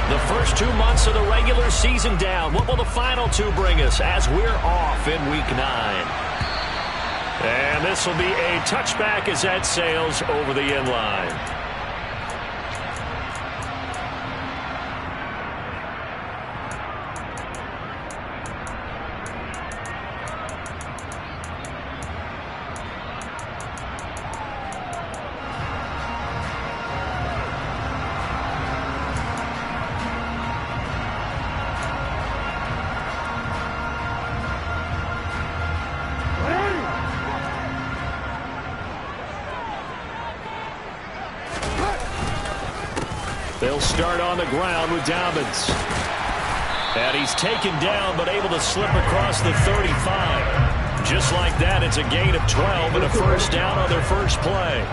The first 2 months of the regular season down. What will the final 2 bring us as we're off in Week 9? And this will be a touchback as that sails over the end line. They'll start on the ground with Dobbins. And he's taken down, but able to slip across the 35. Just like that, it's a gain of 12 and a first down on their first play.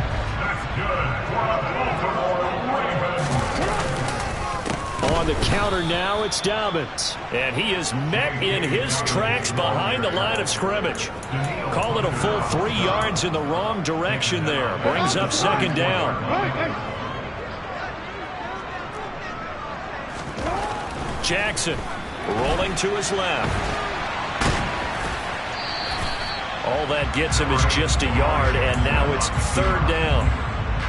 On the counter now, it's Dobbins. And he is met in his tracks behind the line of scrimmage. Call it a full 3 yards in the wrong direction there. Brings up second down. Jackson rolling to his left. All that gets him is just a yard, and now it's third down.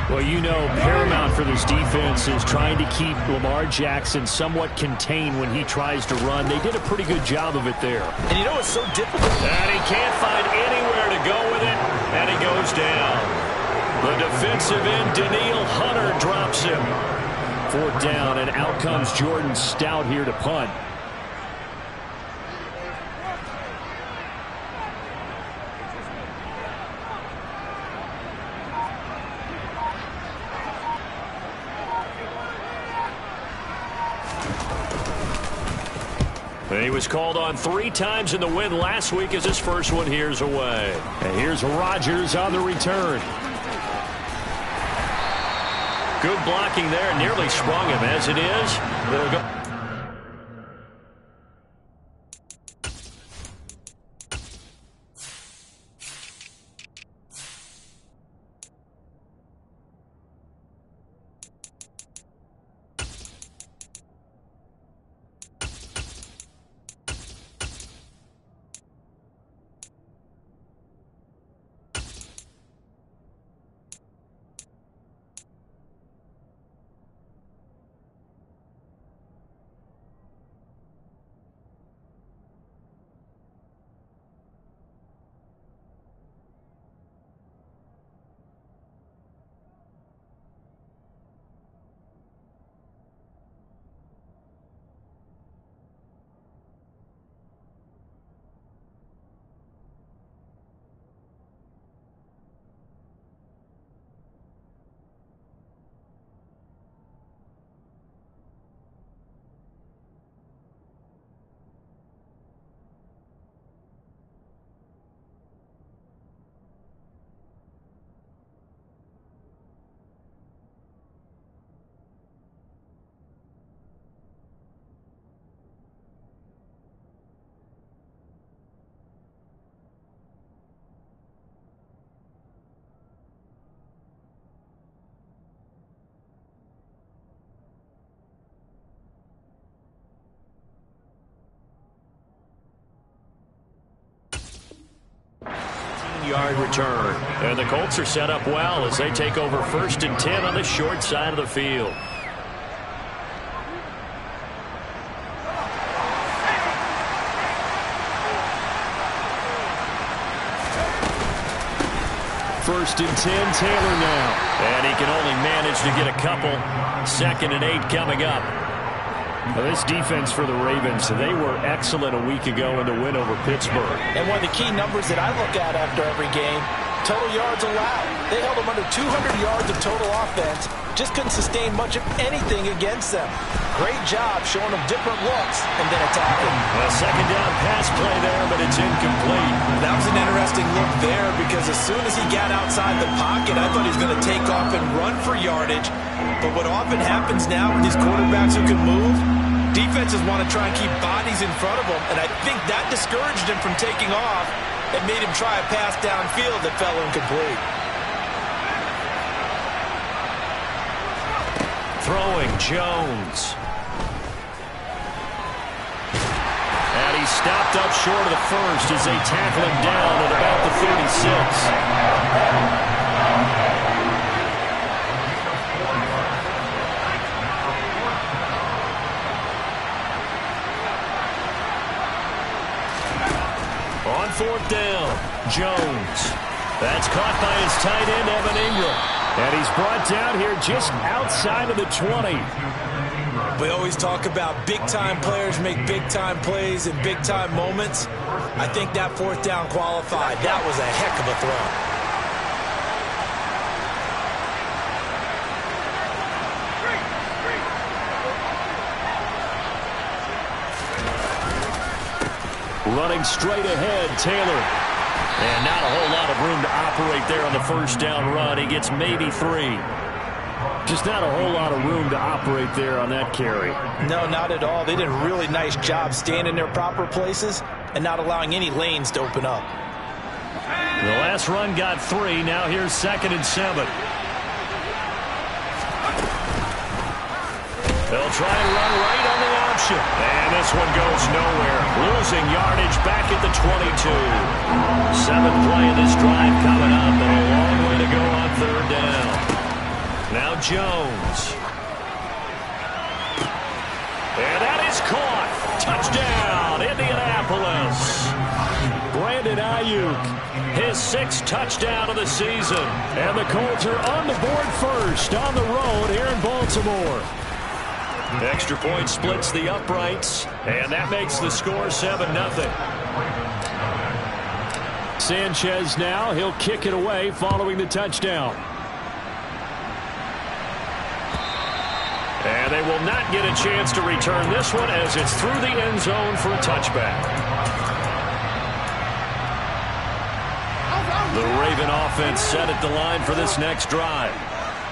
Well, you know, paramount for this defense is trying to keep Lamar Jackson somewhat contained when he tries to run. They did a pretty good job of it there. And you know it's so difficult. And he can't find anywhere to go with it, and he goes down. The defensive end, Daniil Hunter, drops him. Fourth down, and out comes Jordan Stout here to punt. He was called on 3 times in the win last week as his first one here's away. And here's Rodgers on the return. Good blocking there. Nearly sprung him. As it is, they'll go. Yard return. And the Colts are set up well as they take over 1st and 10 on the short side of the field. First and 10, Taylor now. And he can only manage to get a couple. 2nd and 8 coming up. Now this defense for the Ravens, they were excellent a week ago in the win over Pittsburgh. And one of the key numbers that I look at after every game, total yards allowed. They held them under 200 yards of total offense. Just couldn't sustain much of anything against them. Great job showing them different looks and then attacking. A second down pass play there, but it's incomplete. That was an interesting look there because as soon as he got outside the pocket, I thought he was going to take off and run for yardage. But what often happens now with these quarterbacks who can move, defenses want to try and keep bodies in front of them, and I think that discouraged him from taking off and made him try a pass downfield that fell incomplete. Throwing Jones. He's stopped up short of the first as they tackle him down at about the 36. On fourth down, Jones. That's caught by his tight end, Evan Ingram. And he's brought down here just outside of the 20. We always talk about big-time players make big-time plays in big-time moments. I think that fourth down qualified. That was a heck of a throw. Running straight ahead, Taylor. And not a whole lot of room to operate there on the first down run. He gets maybe 3. Just not a whole lot of room to operate there on that carry. No, not at all. They did a really nice job staying in their proper places and not allowing any lanes to open up. The last run got 3. Now here's 2nd and 7. They'll try and run right on the option. And this one goes nowhere. Losing yardage back at the 22. 7th play of this drive coming up, and a long way to go on 3rd down. Now Jones. And that is caught. Touchdown, Indianapolis. Brandon Ayuk, his 6th touchdown of the season. And the Colts are on the board first on the road here in Baltimore. Extra point splits the uprights, and that makes the score 7-0. Sanchez now, he'll kick it away following the touchdown. And they will not get a chance to return this one as it's through the end zone for a touchback. The Raven offense set at the line for this next drive.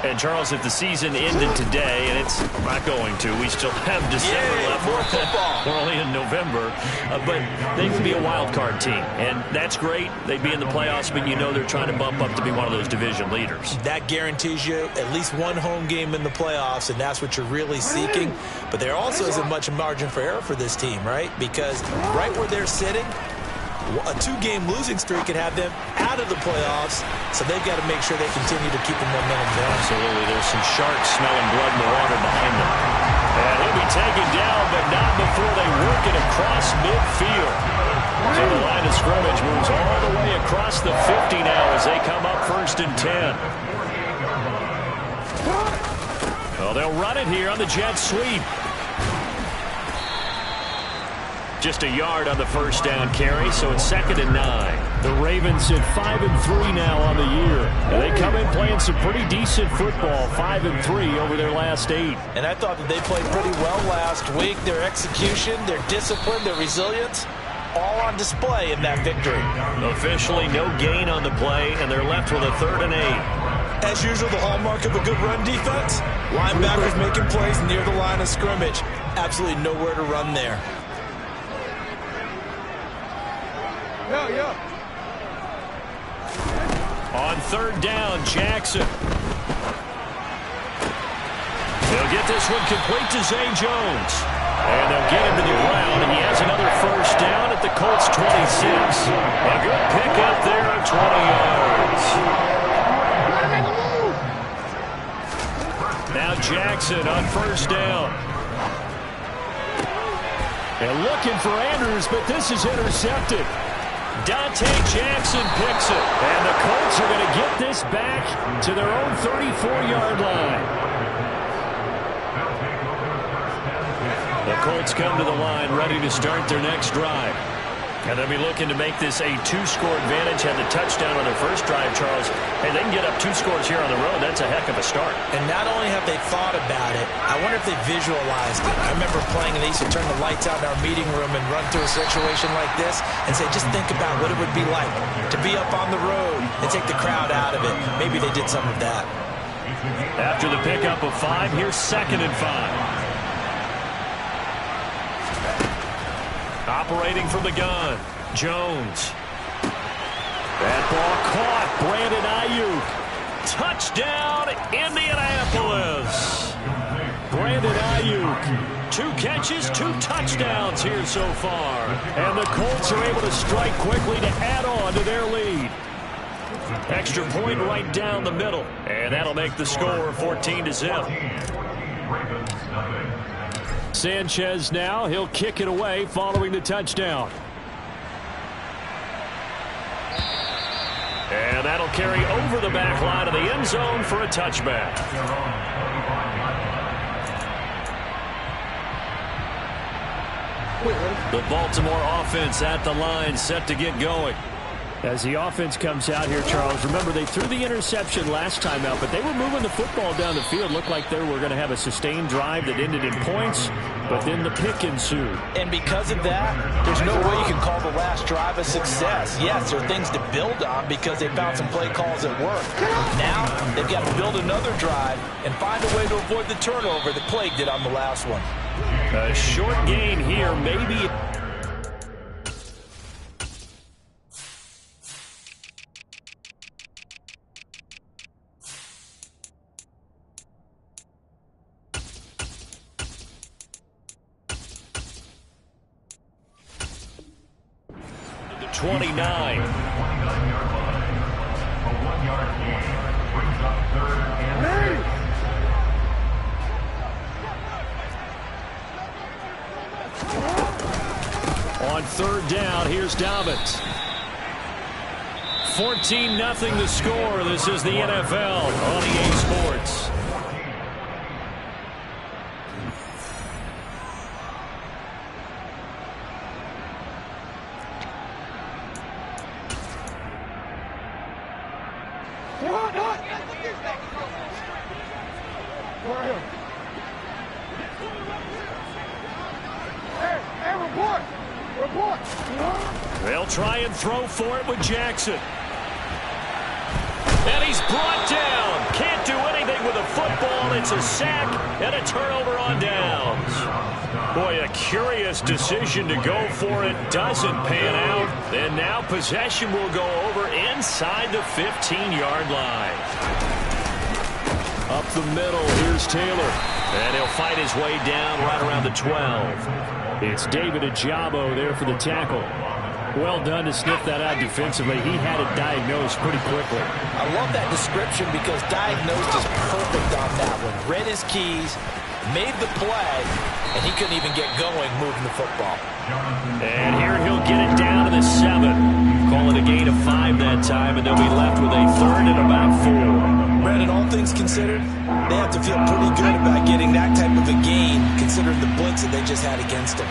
And, Charles, if the season ended today, and it's not going to, we still have December left. More football. We're only in November. But they would be a wild card team. And that's great. They'd be in the playoffs, but you know they're trying to bump up to be one of those division leaders. That guarantees you at least one home game in the playoffs, and that's what you're really seeking. But there also isn't much margin for error for this team, right? Because right where they're sitting, a 2-game losing streak could have them out of the playoffs, so they've got to make sure they continue to keep the momentum going. Absolutely. There's some sharks smelling blood in the water behind them. And he'll be taken down, but not before they work it across midfield. So the line of scrimmage moves all the way across the 50 now as they come up 1st and 10. Well, they'll run it here on the jet sweep. Just a yard on the first down carry, so it's 2nd and 9. The Ravens at 5-3 now on the year. And they come in playing some pretty decent football, 5-3 over their last 8. And I thought that they played pretty well last week. Their execution, their discipline, their resilience, all on display in that victory. Officially no gain on the play, and they're left with a 3rd and 8. As usual, the hallmark of a good run defense, linebackers making plays near the line of scrimmage. Absolutely nowhere to run there. On 3rd down, Jackson. They'll get this one complete to Zay Jones. And they'll get him to the ground, and he has another first down at the Colts 26. A good pickup there of 20 yards. Now Jackson on first down. And looking for Andrews, but this is intercepted. Dante Jackson picks it. And the Colts are going to get this back to their own 34-yard line. The Colts come to the line ready to start their next drive. And they'll be looking to make this a 2-score advantage. Had the touchdown on their first drive, Charles. Hey, they can get up 2 scores here on the road. That's a heck of a start. And not only have they thought about it, I wonder if they visualized it. I remember playing, and they used to turn the lights out in our meeting room and run through a situation like this and say, just think about what it would be like to be up on the road and take the crowd out of it. Maybe they did some of that. After the pickup of 5, here's 2nd and 5. Operating from the gun, Jones. That ball caught. Brandon Ayuk. Touchdown, Indianapolis. Brandon Ayuk 2 catches, 2 touchdowns here so far. And the Colts are able to strike quickly to add on to their lead. Extra point right down the middle. And that'll make the score 14-0. Sanchez now, he'll kick it away following the touchdown. And that'll carry over the back line of the end zone for a touchback. The Baltimore offense at the line, set to get going. As the offense comes out here, Charles, remember they threw the interception last time out, but they were moving the football down the field. Looked like they were going to have a sustained drive that ended in points, but then the pick ensued. And because of that, there's no way you can call the last drive a success. Yes, there are things to build on because they found some play calls that work. Now, they've got to build another drive and find a way to avoid the turnover that plagued it on the last one. A short gain here, maybe. The 29. On 3rd down, here's Dobbins. 14-0 the score. This is the NFL on EA Sports. They'll try and throw for it with Jackson. And he's brought down. Can't do anything with a football. It's a sack and a turnover on downs. Boy, a curious decision to go for it. Doesn't pan out. And now possession will go over inside the 15-yard line. Up the middle, here's Taylor. And he'll fight his way down right around the 12. It's David Ajabo there for the tackle. Well done to sniff that out defensively. He had it diagnosed pretty quickly. I love that description because diagnosed is perfect on that one. Read his keys, made the play, and he couldn't even get going moving the football. And here he'll get it down to the 7. Call it a gain of 5 that time, and they'll be left with a 3rd and about 4. Brandon, all things considered, they have to feel pretty good about getting that type of a gain, considering the blitz that they just had against them.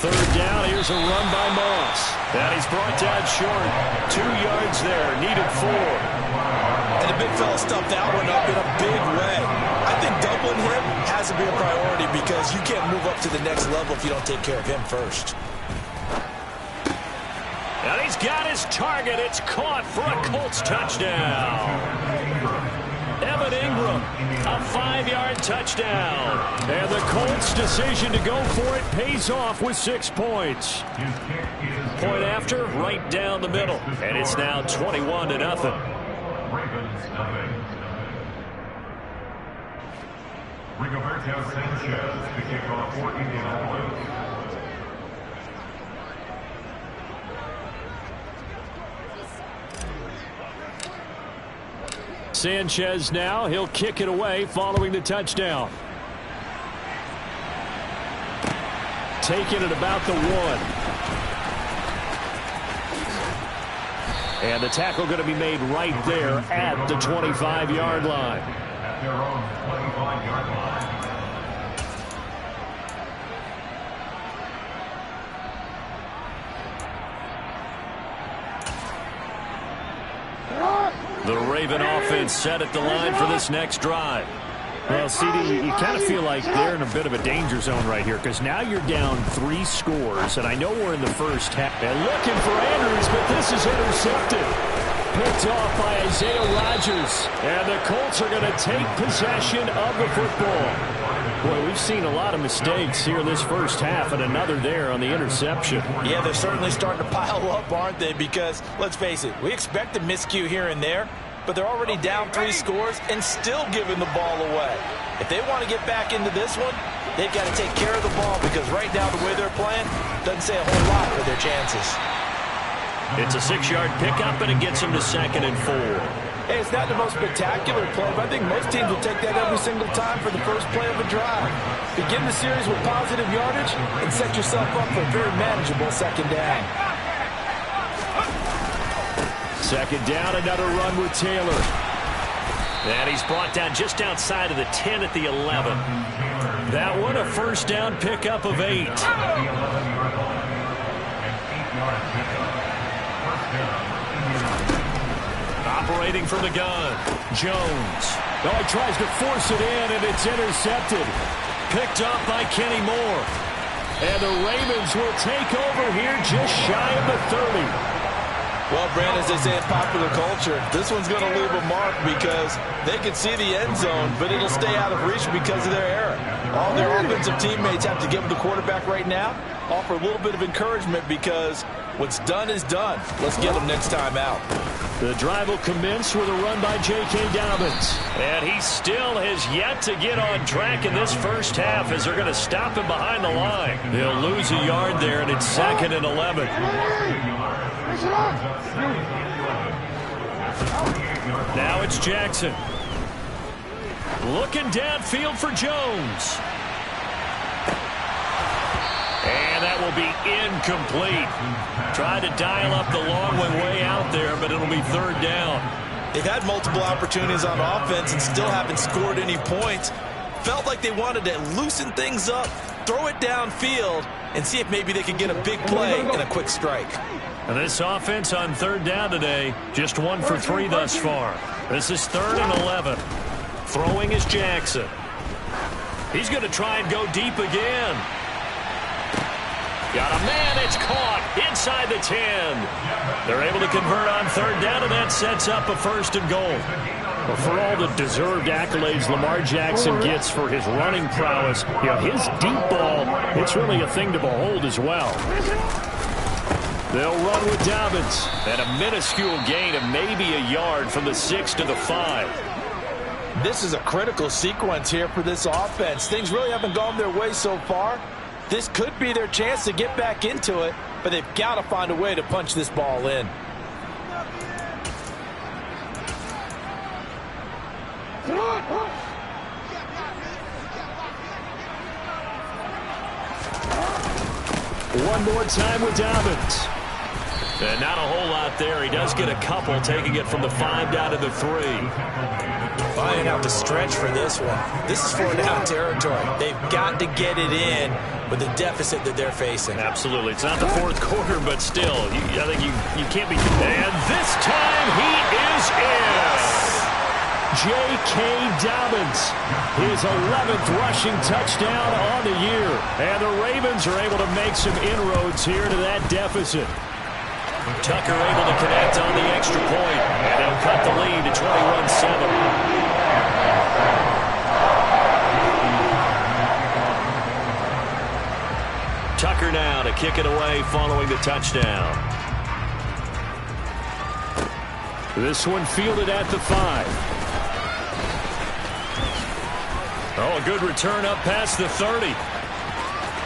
3rd down, here's a run by Moss. And he's brought down short. 2 yards there, needed 4. And the big fella stuffed that one up in a big way. I think doubling him has to be a priority because you can't move up to the next level if you don't take care of him first. And he's got his target. It's caught for a Colts touchdown. Evan Ingram, a 5-yard touchdown. And the Colts' decision to go for it pays off with 6 points. Point after, right down the middle. And it's now 21-0. Rigoberto Sanchez to kick off for Indianapolis. Sanchez now, he'll kick it away following the touchdown. Taking it about the 1. And the tackle going to be made right there at the 25-yard line. At their own 25-yard line. The Raven offense set at the line for this next drive. Well, CD, you kind of feel like they're in a bit of a danger zone right here because now you're down 3 scores, and I know we're in the first half. And looking for Andrews, but this is intercepted. Picked off by Isaiah Rodgers. And the Colts are going to take possession of the football. Boy, we've seen a lot of mistakes here this first half, and another there on the interception. Yeah, they're certainly starting to pile up, aren't they? Because, let's face it, we expect a miscue here and there. but they're already down 3 scores and still giving the ball away. If they want to get back into this one, they've got to take care of the ball because right now the way they're playing doesn't say a whole lot for their chances. It's a 6-yard pickup, and it gets them to 2nd and 4. Hey, it's not the most spectacular play, but I think most teams will take that every single time for the first play of a drive. Begin the series with positive yardage and set yourself up for a very manageable 2nd down. 2nd down, another run with Taylor. And he's brought down just outside of the 10 at the 11. That one a 1st down pickup of 8. Operating from the gun, Jones. Oh, he tries to force it in, and it's intercepted. Picked up by Kenny Moore. And the Ravens will take over here just shy of the 30. Well, Brandon, as they say in popular culture, this one's going to leave a mark because they can see the end zone, but it'll stay out of reach because of their error. All their offensive teammates have to give the quarterback right now, offer a little bit of encouragement because what's done is done. Let's get them next time out. The drive will commence with a run by J.K. Dobbins. And he still has yet to get on track in this first half as they're going to stop him behind the line. They'll lose a yard there, and it's 2nd and 11. Now it's Jackson. Looking downfield for Jones. And that will be incomplete. Tried to dial up the long one way out there, but it'll be 3rd down. They've had multiple opportunities on offense and still haven't scored any points. Felt like they wanted to loosen things up, throw it downfield, and see if maybe they could get a big play and a quick strike. And this offense on 3rd down today, just 1 for 3 thus far. This is 3rd and 11. Throwing is Jackson. He's going to try and go deep again. Got a man, it's caught inside the 10. They're able to convert on 3rd down, and that sets up a 1st and goal. Well, for all the deserved accolades Lamar Jackson gets for his running prowess, his deep ball, it's really a thing to behold as well. They'll run with Dobbins, and a minuscule gain of maybe a yard from the 6 to the 5. This is a critical sequence here for this offense. Things really haven't gone their way so far. This could be their chance to get back into it, but they've got to find a way to punch this ball in. One more time with Dobbins. And not a whole lot there. He does get a couple, taking it from the 5 down to the 3. Finding out the stretch for this one. This is 4th down territory. They've got to get it in with the deficit that they're facing. Absolutely. It's not the 4th quarter, but still, I think you can't be. And this time he is in. J.K. Dobbins, his 11th rushing touchdown on the year. And the Ravens are able to make some inroads here to that deficit. Tucker able to connect on the extra point, and they'll cut the lead to 21-7. Tucker now to kick it away following the touchdown. This one fielded at the 5. Oh, a good return up past the 30.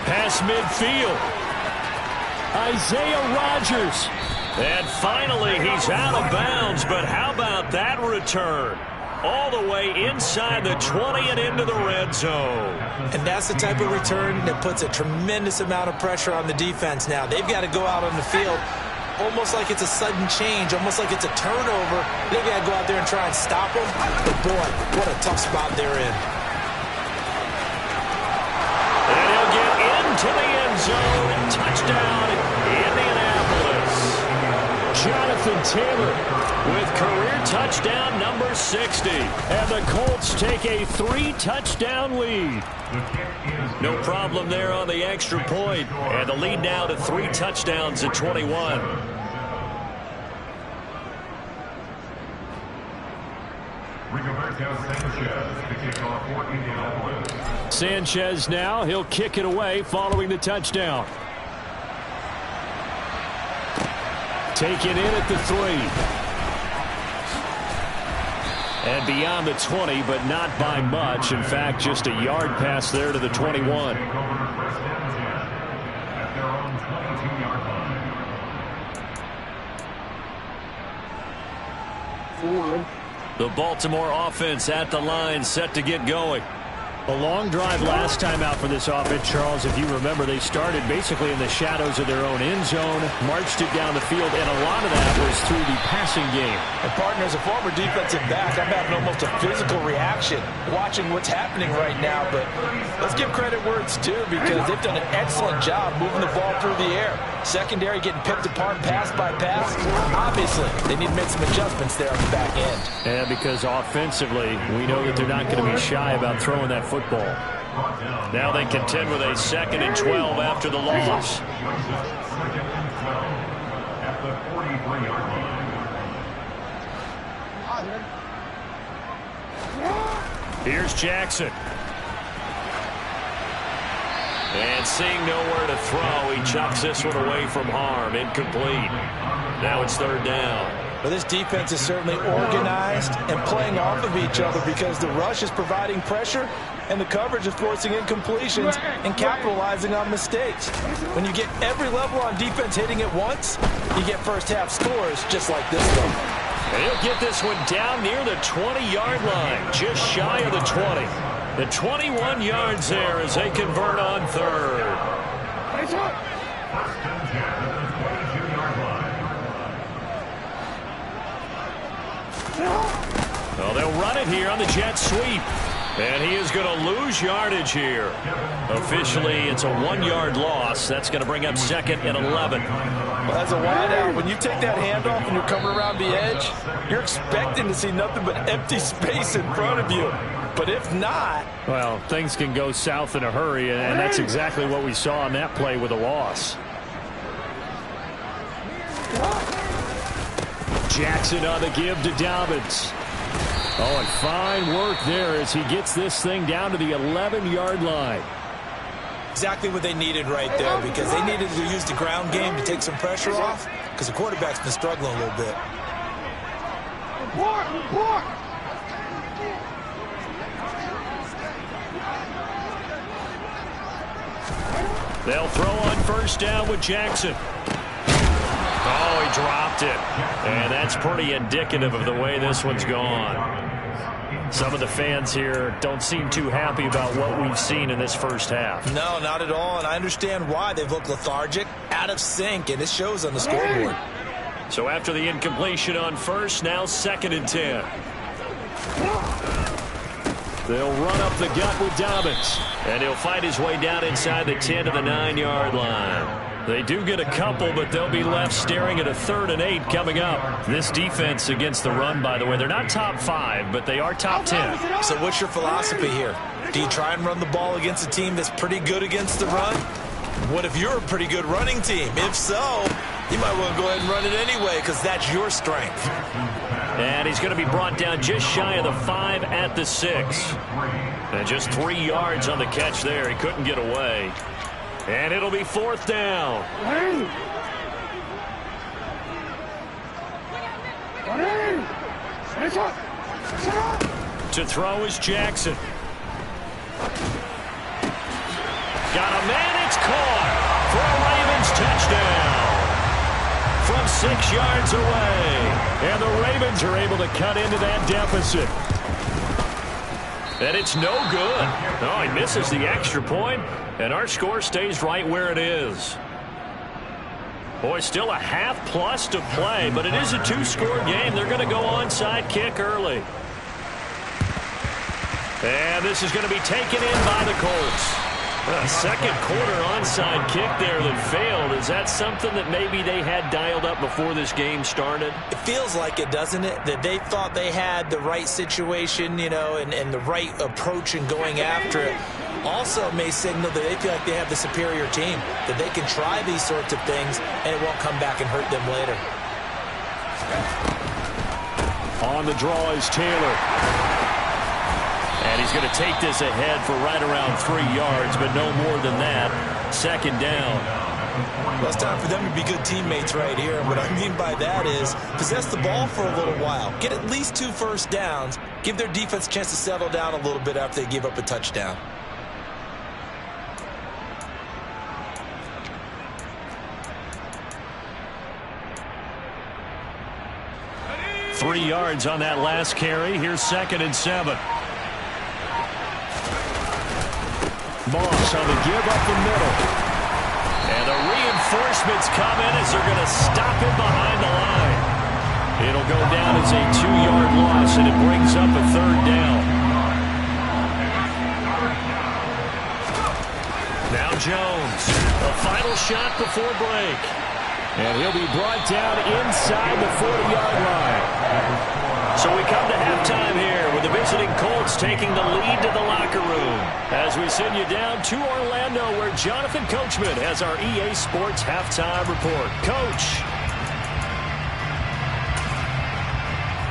Past midfield. Isaiah Rodgers. And finally, he's out of bounds, but how about that return? All the way inside the 20 and into the red zone. And that's the type of return that puts a tremendous amount of pressure on the defense now. They've got to go out on the field almost like it's a sudden change, almost like it's a turnover. They've got to go out there and try and stop them. But boy, what a tough spot they're in. And he'll get into the end zone. Touchdown, Indianapolis. Jonathan Taylor with career touchdown number 60. And the Colts take a 3-touchdown lead. No problem there on the extra point. And the lead now to 3 touchdowns at 21. Sanchez now, he'll kick it away following the touchdown. Taken in at the 3. And beyond the 20, but not by much. In fact, just a yard pass there to the 21. The Baltimore offense at the line, set to get going. A long drive last time out for this offense, Charles. If you remember, they started basically in the shadows of their own end zone, marched it down the field, and a lot of that was through the passing game. And partner, as a former defensive back, I'm having almost a physical reaction watching what's happening right now. But let's give credit where it's due, because they've done an excellent job moving the ball through the air. Secondary getting picked apart pass by pass. Obviously, they need to make some adjustments there on the back end. And because offensively, we know that they're not going to be shy about throwing that football. Now they contend with a 2nd and 12 after the loss. Here's Jackson. And seeing nowhere to throw, he chucks this one away from harm. Incomplete. Now it's 3rd down. Well, this defense is certainly organized and playing off of each other, because the rush is providing pressure and the coverage is forcing incompletions and capitalizing on mistakes. When you get every level on defense hitting at once, you get first half scores just like this one. And he'll get this one down near the 20-yard line, just shy of the 20. The 21 yards there as they convert on 3rd. Well, they'll run it here on the jet sweep. And he is going to lose yardage here. Officially, it's a 1-yard loss. That's going to bring up 2nd and 11. Well, as a wideout, when you take that handoff and you're coming around the edge, you're expecting to see nothing but empty space in front of you. But if not... well, things can go south in a hurry, and that's exactly what we saw on that play with a loss. Jackson on the give to Dobbins. Oh, and fine work there as he gets this thing down to the 11-yard line. Exactly what they needed right there, because they needed to use the ground game to take some pressure off, because the quarterback's been struggling a little bit. They'll throw on 1st down with Jackson. Oh, he dropped it. And that's pretty indicative of the way this one's gone. Some of the fans here don't seem too happy about what we've seen in this first half. No, not at all, and I understand why. They've looked lethargic, out of sync, and it shows on the scoreboard. So after the incompletion on 1st, now 2nd and 10. They'll run up the gut with Dobbins. And he'll fight his way down inside the 10 to the 9-yard line. They do get a couple, but they'll be left staring at a 3rd and 8 coming up. This defense against the run, by the way, they're not top 5, but they are top 10. So what's your philosophy here? Do you try and run the ball against a team that's pretty good against the run? What if you're a pretty good running team? If so, you might want to go ahead and run it anyway, because that's your strength. And he's going to be brought down just shy of the 5 at the 6. And just 3 yards on the catch there. He couldn't get away. And it'll be 4th down. To throw is Jackson. Got a man, it's caught for a Ravens touchdown from 6 yards away. And the Ravens are able to cut into that deficit. And it's no good. Oh, he misses the extra point, and our score stays right where it is. Boy, still a half plus to play, but it is a 2-score game. They're going to go onside kick early. And this is going to be taken in by the Colts. A second quarter onside kick there that failed. Is that something that maybe they had dialed up before this game started? It feels like it, doesn't it? That they thought they had the right situation, you know, and the right approach in going after it. Also may signal that they feel like they have the superior team, that they can try these sorts of things and it won't come back and hurt them later. On the draw is Taylor. And he's going to take this ahead for right around 3 yards, but no more than that. 2nd down. Well, it's time for them to be good teammates right here. What I mean by that is possess the ball for a little while. Get at least 2 first downs. give their defense a chance to settle down a little bit after they give up a touchdown. Three yards on that last carry. Here's 2nd and 7. Moss on the give up the middle. And the reinforcements come in as they're going to stop him behind the line. It'll go down as a 2-yard loss, and it brings up a 3rd down. Now Jones, a final shot before break. And he'll be brought down inside the 40-yard line. So we come to halftime here with the visiting Colts taking the lead to the locker room. As we send you down to Orlando, where Jonathan Coachman has our EA Sports halftime report. Coach.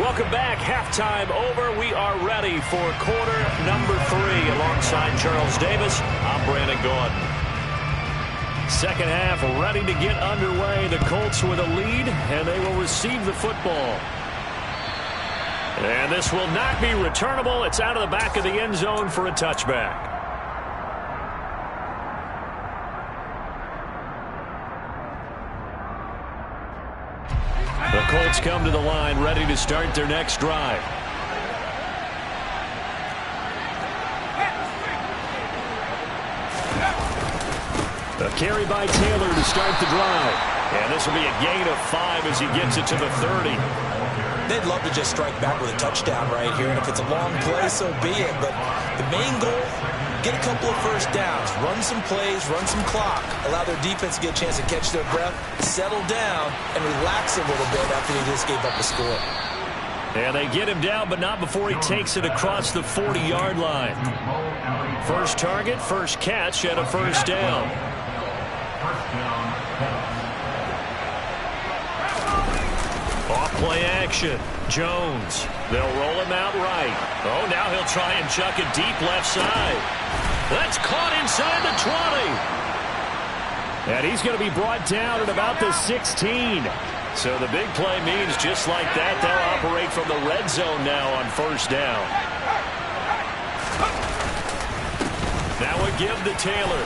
Welcome back. Halftime over. We are ready for quarter number 3. Alongside Charles Davis, I'm Brandon Gordon. Second half ready to get underway. The Colts with a lead, and they will receive the football. And this will not be returnable. It's out of the back of the end zone for a touchback. The Colts come to the line ready to start their next drive. A carry by Taylor to start the drive. And this will be a gain of 5 as he gets it to the 30. They'd love to just strike back with a touchdown right here, and if it's a long play, so be it. But the main goal, get a couple of first downs, run some plays, run some clock, allow their defense to get a chance to catch their breath, settle down, and relax a little bit after they just gave up a score. And they get him down, but not before he takes it across the 40-yard line. First target, first catch, and a first down. Off play action. Jones. They'll roll him out right. Oh, now he'll try and chuck it deep left side. That's caught inside the 20. And he's going to be brought down at about the 16. So the big play means just like that, they'll operate from the red zone now on first down. Now a give to Taylor.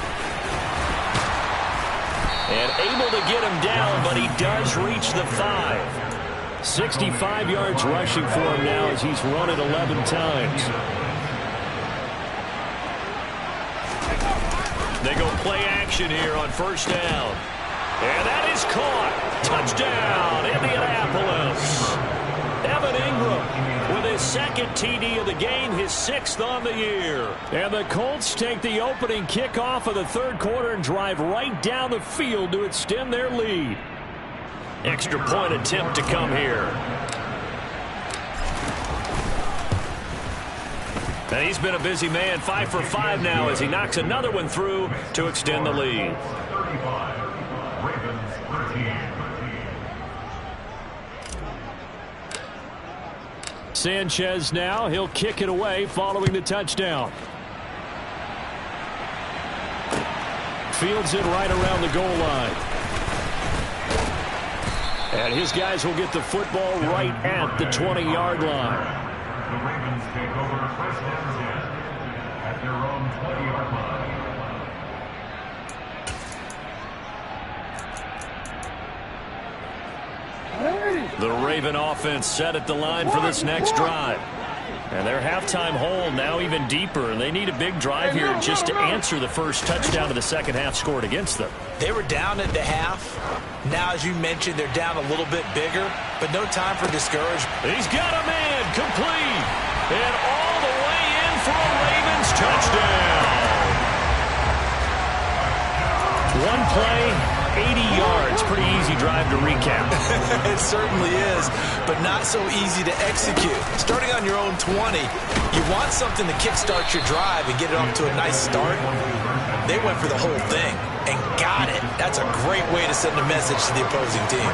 And able to get him down, but he does reach the 5. 65 yards rushing for him now as he's run it 11 times. They go play action here on first down. And that is caught. Touchdown, Indianapolis. Evan Ingram with his second TD of the game, his 6th on the year. And the Colts take the opening kickoff of the third quarter and drive right down the field to extend their lead. Extra point attempt to come here. And he's been a busy man, 5 for 5 now as he knocks another one through to extend the lead. Sanchez now, he'll kick it away following the touchdown. Fields it right around the goal line. And his guys will get the football right at the 20-yard line. The Ravens take over first and 10 at their own 20-yard line. The Raven offense set at the line for this next drive. And their halftime hole now even deeper, and they need a big drive here just to answer the first touchdown of the second half scored against them. They were down at the half. Now, as you mentioned, they're down a little bit bigger, but no time for discouragement. He's got a man complete, and all the way in for a Ravens touchdown. One play, 80 yards. Pretty easy drive to recap. It certainly is, but not so easy to execute. Starting on your own 20, you want something to kickstart your drive and get it off to a nice start. They went for the whole thing and got it. That's a great way to send a message to the opposing team.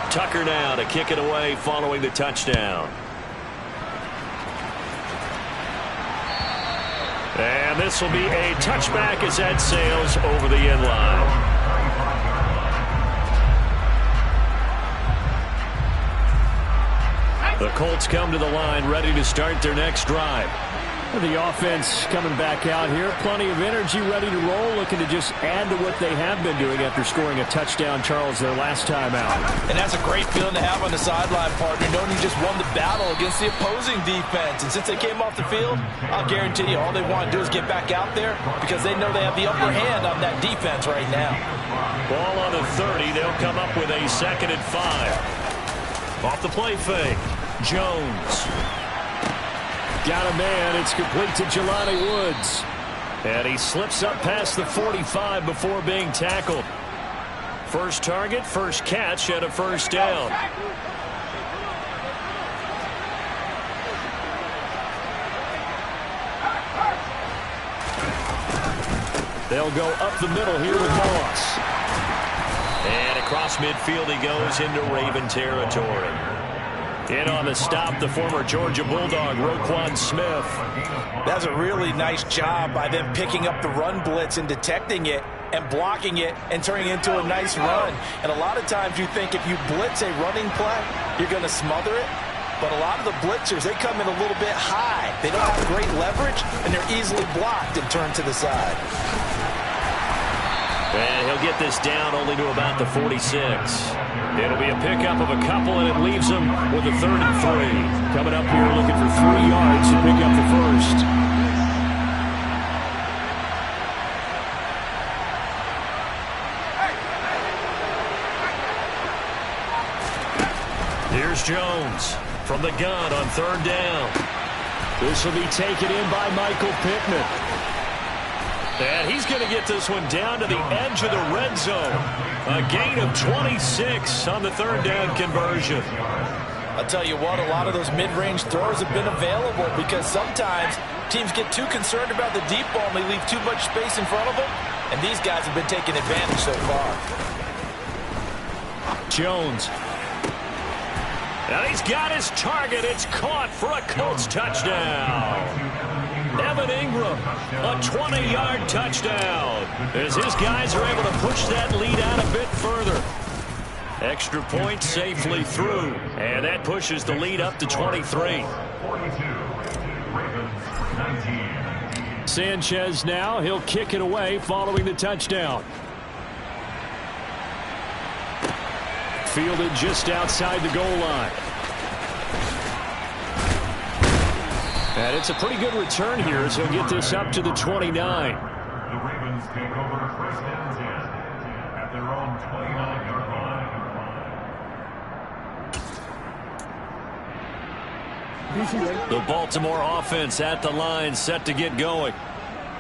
Tucker now to kick it away following the touchdown. And this will be a touchback as that sails over the end line. The Colts come to the line, ready to start their next drive. The offense coming back out here. Plenty of energy, ready to roll, looking to just add to what they have been doing after scoring a touchdown, Charles, their last time out. And that's a great feeling to have on the sideline, partner, knowing you just won the battle against the opposing defense. And since they came off the field, I'll guarantee you all they want to do is get back out there because they know they have the upper hand on that defense right now. Ball on the 30. They'll come up with a 2nd and 5. Off the play fake. Jones. Got a man. It's complete to Jelani Woods. And he slips up past the 45 before being tackled. First target, first catch, and a first down. They'll go up the middle here with Moss. And across midfield he goes into Raven territory. In on the stop, the former Georgia Bulldog, Roquan Smith. That's a really nice job by them picking up the run blitz and detecting it and blocking it and turning it into a nice run. And a lot of times you think if you blitz a running play, you're going to smother it. But a lot of the blitzers, they come in a little bit high. They don't have great leverage, and they're easily blocked and turned to the side. And he'll get this down only to about the 46. It'll be a pickup of a couple, and it leaves him with a 3rd and 3. Coming up here looking for 3 yards to pick up the first. Here's Jones from the gun on 3rd down. This will be taken in by Michael Pittman. And he's going to get this one down to the edge of the red zone. A gain of 26 on the 3rd down conversion. I'll tell you what, a lot of those mid-range throws have been available because sometimes teams get too concerned about the deep ball and they leave too much space in front of them. And these guys have been taking advantage so far. Jones. And he's got his target. It's caught for a Colts touchdown. Evan Ingram, a 20-yard touchdown, as his guys are able to push that lead out a bit further. Extra point safely through, and that pushes the lead up to 23. Sanchez now, he'll kick it away following the touchdown. Fielded just outside the goal line. And it's a pretty good return here as he'll get this up to the 29. The Ravens take over 1st and 10 at their own 29-yard line. The Baltimore offense at the line, set to get going.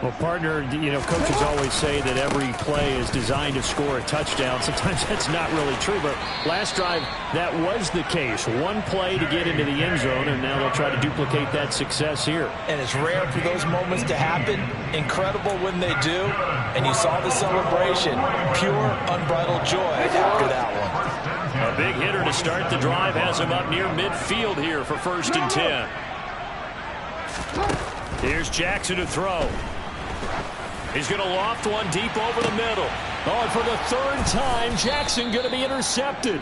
Well, partner, you know, coaches always say that every play is designed to score a touchdown. Sometimes that's not really true, but last drive, that was the case. One play to get into the end zone, and now they'll try to duplicate that success here. And it's rare for those moments to happen. Incredible when they do. And you saw the celebration. Pure, unbridled joy after that one. A big hitter to start the drive has him up near midfield here for 1st and 10. Here's Jackson to throw. He's going to loft one deep over the middle. Oh, and for the 3rd time, Jackson going to be intercepted.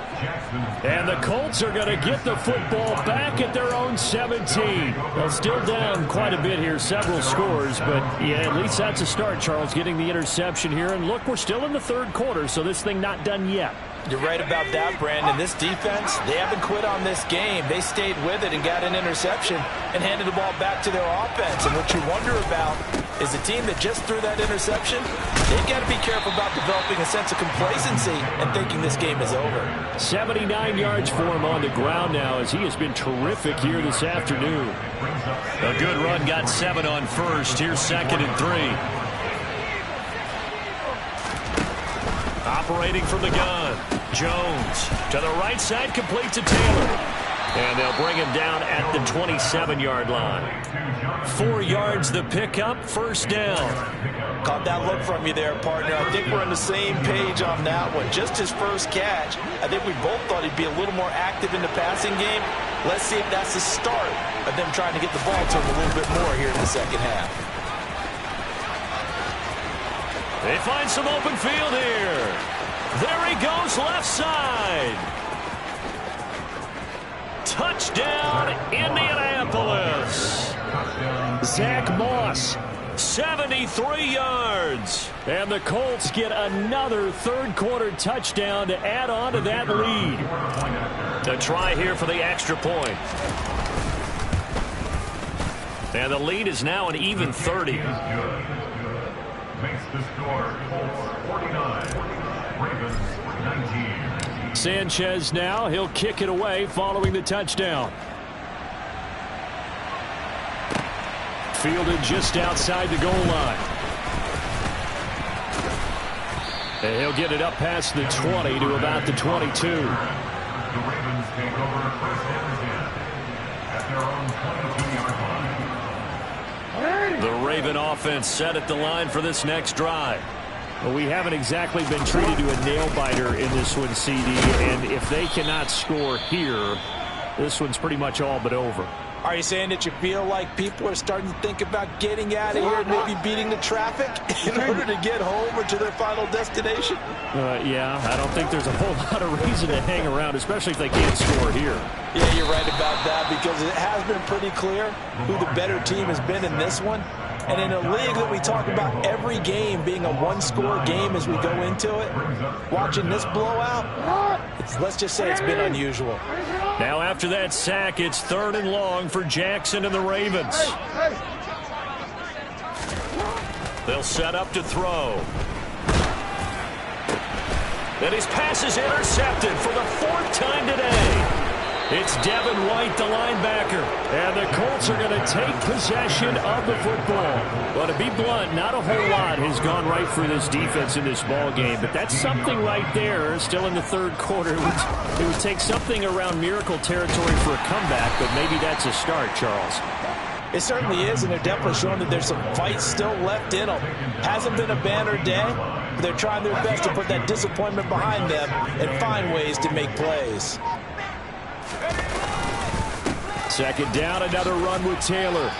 And the Colts are going to get the football back at their own 17. Well, still down quite a bit here, several scores. But, yeah, at least that's a start, Charles, getting the interception here. And, look, we're still in the 3rd quarter, so this thing not done yet. You're right about that, Brandon. This defense, they haven't quit on this game. They stayed with it and got an interception and handed the ball back to their offense. And what you wonder about is the team that just threw that interception, they've got to be careful about developing a sense of complacency and thinking this game is over. 79 yards for him on the ground now as he has been terrific here this afternoon. A good run, got 7 on first. Here's 2nd and 3. Operating from the gun. Jones to the right side, complete to Taylor. And they'll bring him down at the 27-yard line. 4 yards the pickup, 1st down. Caught that look from you there, partner. I think we're on the same page on that one. Just his first catch. I think we both thought he'd be a little more active in the passing game. Let's see if that's the start of them trying to get the ball to him a little bit more here in the 2nd half. They find some open field here. There he goes, left side. Touchdown. Touchdown, Indianapolis. Zach Moss, 73 yards. And the Colts get another third-quarter touchdown to add on to that lead. To try here for the extra point. And the lead is now an even 30. Makes the score Colts 49, Ravens 19. Sanchez now, he'll kick it away following the touchdown. Fielded just outside the goal line. And he'll get it up past the 20 to about the 22. The Ravens take over first and 10 at their own 22-yard line. The Raven offense set at the line for this next drive. Well, we haven't exactly been treated to a nail-biter in this one, CD, and if they cannot score here, this one's pretty much all but over. Are you saying that you feel like people are starting to think about getting out of here and maybe beating the traffic in order to get home or to their final destination? Yeah, I don't think there's a whole lot of reason to hang around, especially if they can't score here. Yeah, you're right about that, because it has been pretty clear who the better team has been in this one. And in a league that we talk about every game being a one-score game as we go into it, watching this blowout, let's just say it's been unusual. Now after that sack, it's 3rd and long for Jackson and the Ravens. They'll set up to throw. And his pass is intercepted for the 4th time today. It's Devin White, the linebacker, and the Colts are going to take possession of the football. Well, to be blunt, not a whole lot has gone right for this defense in this ball game, but that's something right there. Still in the 3rd quarter, it would take something around miracle territory for a comeback, but maybe that's a start, Charles. It certainly is, and they're definitely showing that there's some fight still left in them. Hasn't been a banner day, but they're trying their best to put that disappointment behind them and find ways to make plays. 2nd down, another run with Taylor.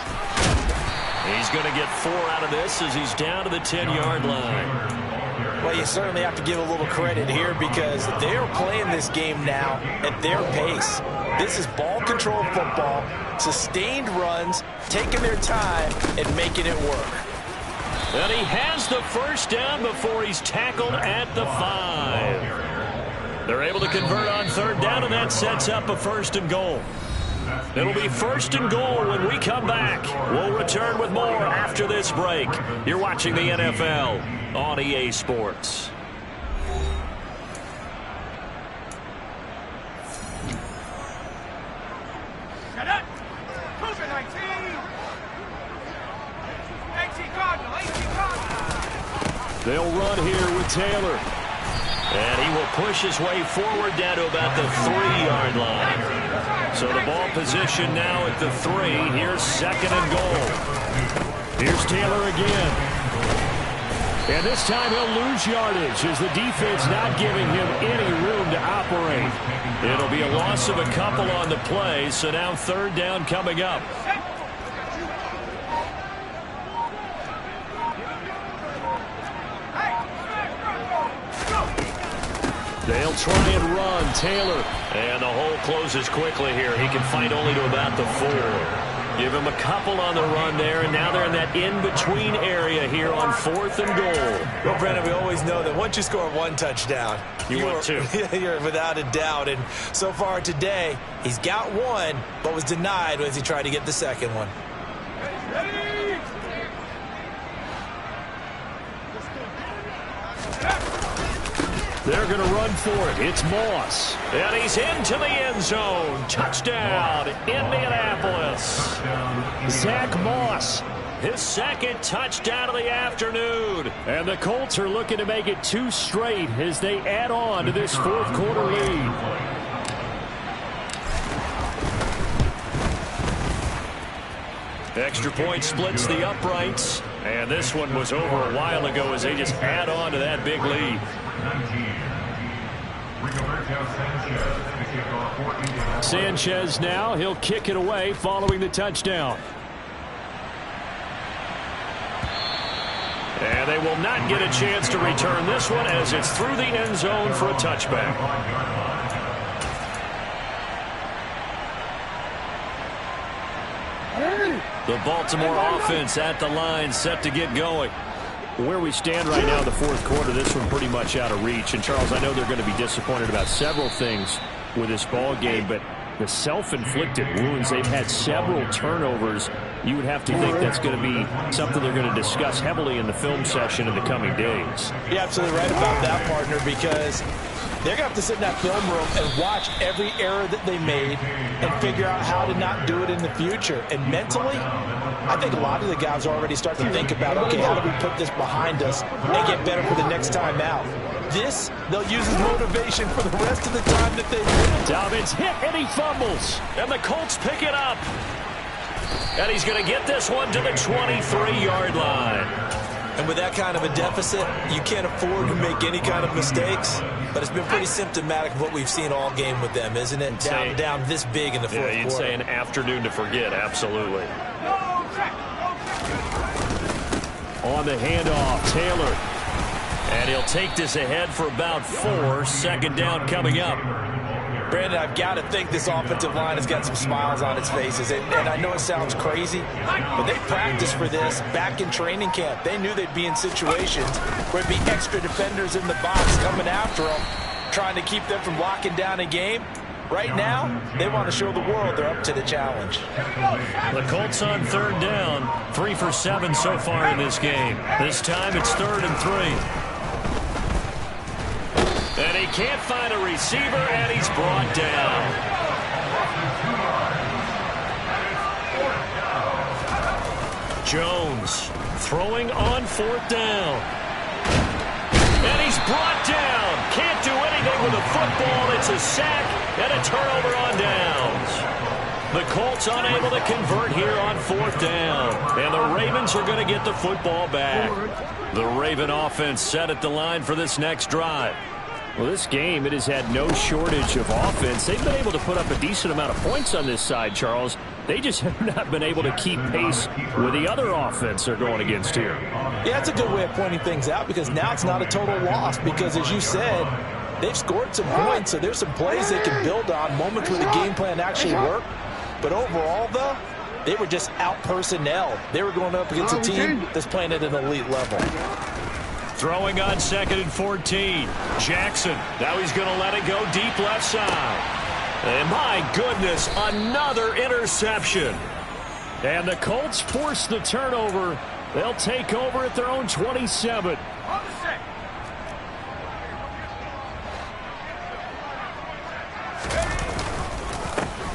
He's going to get 4 out of this as he's down to the 10-yard line. Well, you certainly have to give a little credit here because they're playing this game now at their pace. This is ball control football, sustained runs, taking their time and making it work. And he has the 1st down before he's tackled at the 5. They're able to convert on 3rd down, and that sets up a 1st and goal. It'll be 1st and goal when we come back. We'll return with more after this break. You're watching the NFL on EA Sports. They'll run here with Taylor. And he will push his way forward down to about the 3-yard line. So the ball position now at the 3. Here's 2nd and goal. Here's Taylor again. And this time he'll lose yardage as the defense not giving him any room to operate. It'll be a loss of a couple on the play, so now 3rd down coming up. They'll try and run. Taylor. And the hole closes quickly here. He can fight only to about the 4. Give him a couple on the run there, and now they're in that in-between area here on 4th and goal. Well, Brandon, we always know that once you score 1 touchdown, want 2. You're without a doubt. And so far today, he's got 1, but was denied as he tried to get the 2nd one. They're going to run for it. It's Moss. And he's into the end zone. Touchdown, Indianapolis. Zach Moss, his 2nd touchdown of the afternoon. And the Colts are looking to make it 2 straight as they add on to this 4th quarter lead. Extra point splits the uprights. And this one was over a while ago as they just add on to that big lead. Sanchez now, he'll kick it away following the touchdown. And they will not get a chance to return this one as it's through the end zone for a touchback. The Baltimore offense at the line, set to get going. Where we stand right now in the fourth quarter, this one pretty much out of reach. And, Charles, I know they're going to be disappointed about several things with this ball game, but the self-inflicted wounds, they've had several turnovers. You would have to think that's going to be something they're going to discuss heavily in the film session in the coming days. You're absolutely right about that, partner, because they're going to have to sit in that film room and watch every error that they made and figure out how to not do it in the future. And mentally, I think a lot of the guys are already starting to think about, okay, how do we put this behind us and get better for the next time out? This, they'll use as motivation for the rest of the time that they win. Dobbins hit and he fumbles. And the Colts pick it up. And he's going to get this one to the 23-yard line. And with that kind of a deficit, you can't afford to make any kind of mistakes. But it's been pretty symptomatic of what we've seen all game with them, isn't it? Down this big in the fourth quarter. Yeah, you'd say an afternoon to forget, absolutely. On the handoff, Taylor. And he'll take this ahead for about 4. Second down coming up. Brandon, I've got to think this offensive line has got some smiles on its faces. And I know it sounds crazy, but they practiced for this back in training camp. They knew they'd be in situations where it'd be extra defenders in the box coming after them, trying to keep them from locking down a game. Right now, they want to show the world they're up to the challenge. The Colts on third down, 3 for 7 so far in this game. This time it's 3rd and 3. And he can't find a receiver, and he's brought down. Jones throwing on 4th down. And he's brought down. Can't do anything with the football. It's a sack and a turnover on downs. The Colts unable to convert here on 4th down. And the Ravens are going to get the football back. The Raven offense set at the line for this next drive. Well, this game, it has had no shortage of offense. They've been able to put up a decent amount of points on this side, Charles. They just have not been able to keep pace with the other offense they're going against here. Yeah, that's a good way of pointing things out, because now it's not a total loss, because as you said, they've scored some points, so there's some plays they can build on, moments where the game plan actually worked. But overall, though, they were just out-personnel. They were going up against a team that's playing at an elite level. Throwing on 2nd and 14. Jackson. Now he's going to let it go deep left side. And my goodness, another interception. And the Colts force the turnover. They'll take over at their own 27.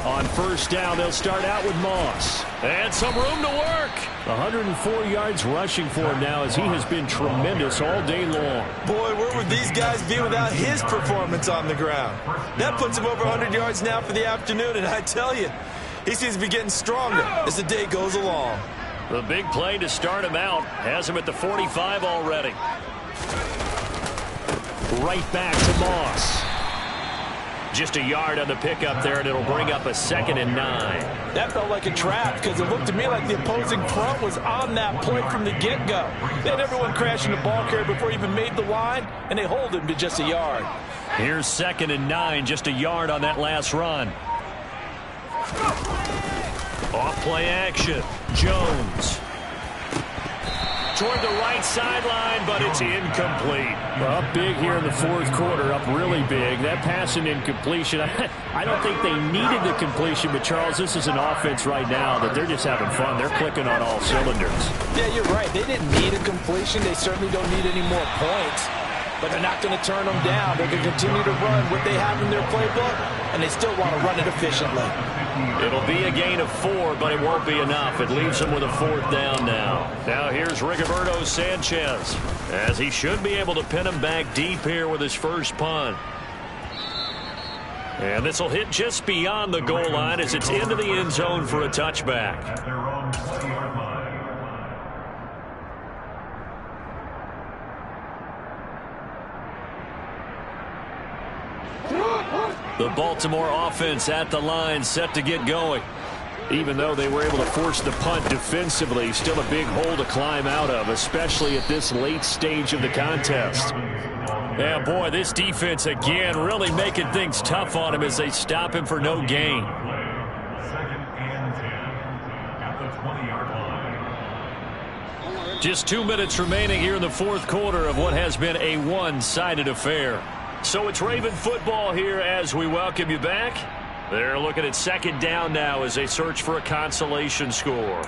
On 1st down, they'll start out with Moss. And some room to work. 104 yards rushing for him now, as he has been tremendous all day long. Boy, where would these guys be without his performance on the ground? That puts him over 100 yards now for the afternoon, and I tell you, he seems to be getting stronger as the day goes along. The big play to start him out has him at the 45 already. Right back to Moss. Just a yard on the pickup there, and it'll bring up a 2nd and 9. That felt like a trap, because it looked to me like the opposing front was on that play from the get-go. They had everyone crashing the ball carrier before he even made the line, and they hold him to just a yard. Here's 2nd and 9, just a yard on that last run. Off play action. Jones. Toward the right sideline, but it's incomplete. Up big here in the fourth quarter, up really big. That pass and incompletion, I don't think they needed the completion, but Charles, this is an offense right now that they're just having fun. They're clicking on all cylinders. Yeah, you're right. They didn't need a completion. They certainly don't need any more points, but they're not going to turn them down. They're going to continue to run what they have in their playbook, and they still want to run it efficiently. It'll be a gain of 4, but it won't be enough. It leaves him with a 4th down now. Now here's Rigoberto Sanchez, as he should be able to pin him back deep here with his first punt. And this will hit just beyond the goal line as it's into the end zone for a touchback. The Baltimore offense at the line, set to get going. Even though they were able to force the punt defensively, still a big hole to climb out of, especially at this late stage of the contest. Yeah, boy, this defense again really making things tough on him as they stop him for no gain. the 20-yard line. Just 2 minutes remaining here in the fourth quarter of what has been a one-sided affair. So it's Raven football here as we welcome you back. They're looking at second down now as they search for a consolation score.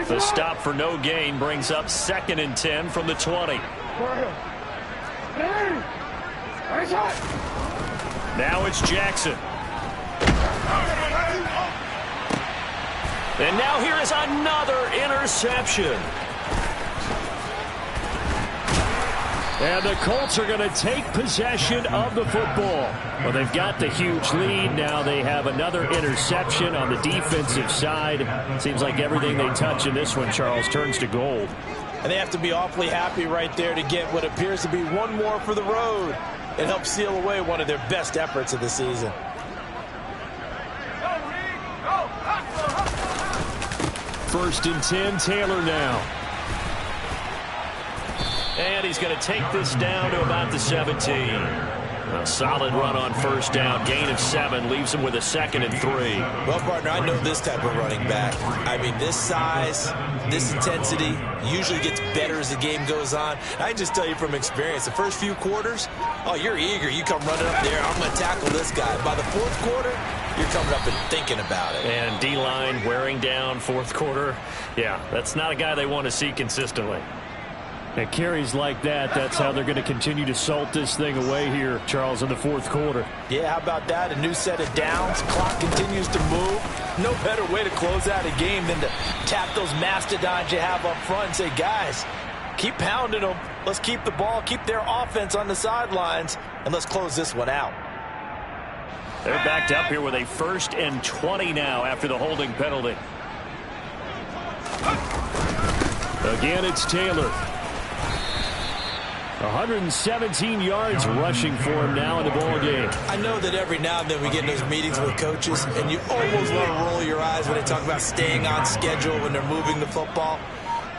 The stop for no gain brings up 2nd and 10 from the 20. Now it's Jackson. And now here is another interception. And the Colts are going to take possession of the football. Well, they've got the huge lead. Now they have another interception on the defensive side. Seems like everything they touch in this one, Charles, turns to gold. And they have to be awfully happy right there to get what appears to be one more for the road. It helps seal away one of their best efforts of the season. First and 10, Taylor now. And he's going to take this down to about the 17. A solid run on first down. Gain of 7 leaves him with a 2nd and 3. Well, partner, I know this type of running back. I mean, this size, this intensity usually gets better as the game goes on. I can just tell you from experience, the first few quarters, oh, you're eager. You come running up there, I'm going to tackle this guy. By the fourth quarter, you're coming up and thinking about it. And D-line wearing down fourth quarter. Yeah, that's not a guy they want to see consistently. And carries like that, that's how they're going to continue to salt this thing away here, Charles, in the fourth quarter. Yeah, how about that? A new set of downs. Clock continues to move. No better way to close out a game than to tap those mastodons you have up front and say, guys, keep pounding them. Let's keep the ball, keep their offense on the sidelines, and let's close this one out. They're backed up here with a 1st and 20 now after the holding penalty. Again, it's Taylor. 117 yards rushing for him now in the ball game. I know that every now and then we get in those meetings with coaches, and you almost want to roll your eyes when they talk about staying on schedule when they're moving the football.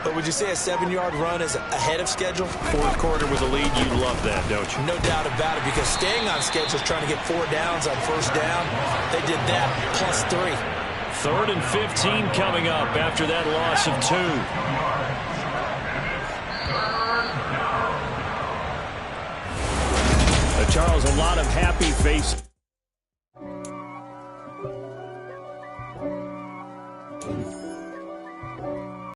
But would you say a 7-yard run is ahead of schedule? Fourth quarter with a lead, you love that, don't you? No doubt about it, because staying on schedule is trying to get 4 downs on first down. They did that, plus 3. 3rd and 15 coming up after that loss of 2. Charles, a lot of happy faces.